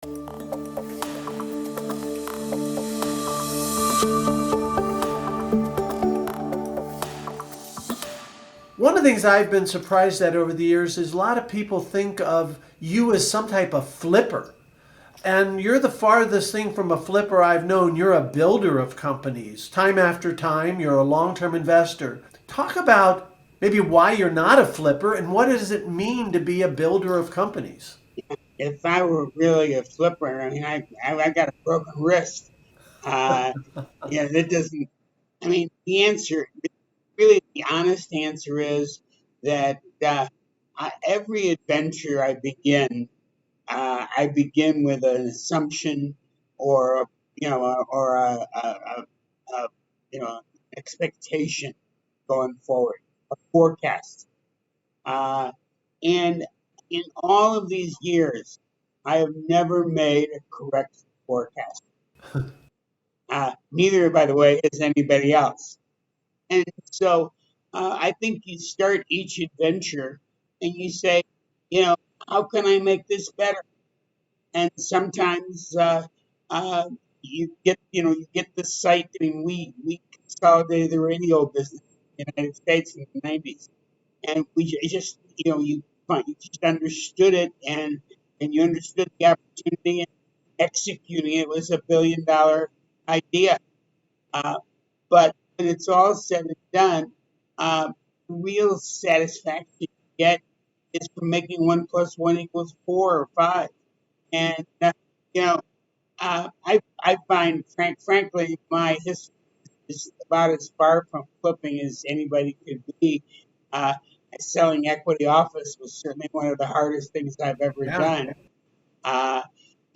One of the things I've been surprised at over the years is a lot of people think of you as some type of flipper. And you're the farthest thing from a flipper I've known. You're a builder of companies. Time after time, you're a long-term investor. Talk about maybe why you're not a flipper and what does it mean to be a builder of companies? If I were really a flipper, I mean, I got a broken wrist. Uh, that doesn't. I mean, the answer, really, the honest answer is that every adventure I begin with an assumption or a expectation going forward, a forecast. Uh, and in all of these years, I have never made a correct forecast. Neither, by the way, has anybody else. And so I think you start each adventure and you say, you know, how can I make this better? And sometimes you get the site. I mean, we consolidated the radio business in the United States in the '90s, and just you just understood it, and you understood the opportunity, and executing it was $1 billion idea. Uh, but when it's all said and done, real satisfaction you get is from making 1 + 1 = 4 or 5. And you know, I find frankly my history is about as far from flipping as anybody could be. Uh, Selling equity office was certainly one of the hardest things I've ever Yeah. done. Uh,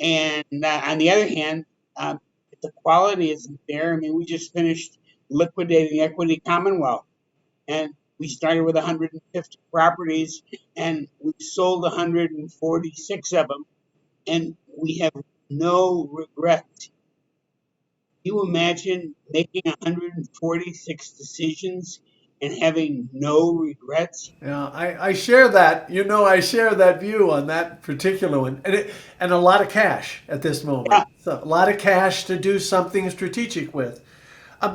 and on the other hand, if the quality isn't there, I mean, we just finished liquidating Equity Commonwealth, and we started with 150 properties, and we sold 146 of them, and we have no regret. You imagine making 146 decisions and having no regrets? Yeah, I share that. I share that view on that particular one, and a lot of cash at this moment. Yeah. So a lot of cash to do something strategic with.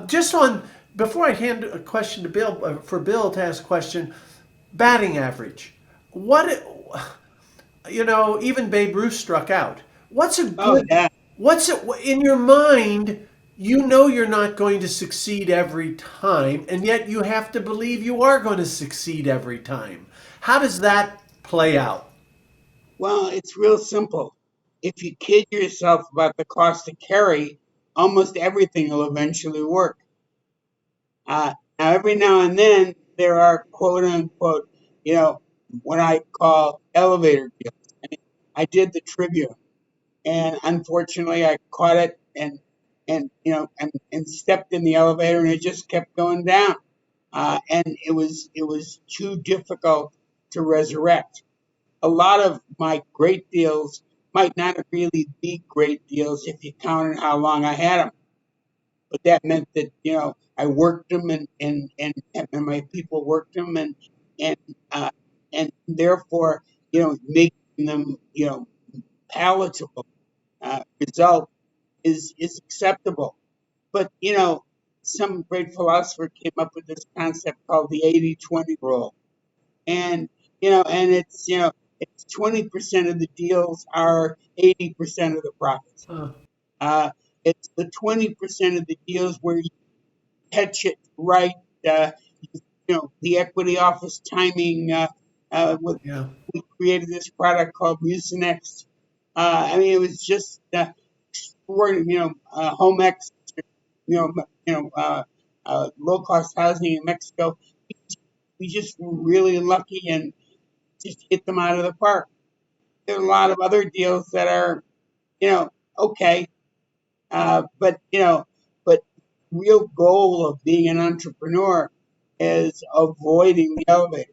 Just on before I hand a question to Bill for Bill to ask a question, batting average. What even Babe Ruth struck out. What's a Oh, good? yeah. What's it in your mind? You know you're not going to succeed every time, and yet you have to believe you are going to succeed every time. How does that play out? Well, it's real simple. If you kid yourself about the cost to carry, almost everything will eventually work. Now, every now and then, there are quote unquote, you know, what I call elevator deals. I did the Tribune, and unfortunately, I caught it and stepped in the elevator, and it just kept going down, and it was too difficult to resurrect. A lot of my great deals might not really be great deals if you counted how long I had them, but that meant that I worked them, and my people worked them, and uh, and therefore making them palatable result is acceptable. But some great philosopher came up with this concept called the 80/20 rule, and it's 20% of the deals are 80% of the profits. Uh, Uh, it's the 20% of the deals where you catch it right. Uh, the equity office timing. yeah. We created this product called Mucinex. I mean, it was just extraordinary. Home X. Low cost housing in Mexico. We just were really lucky and just hit them out of the park. There are a lot of other deals that are, okay, but real goal of being an entrepreneur is avoiding the elevator.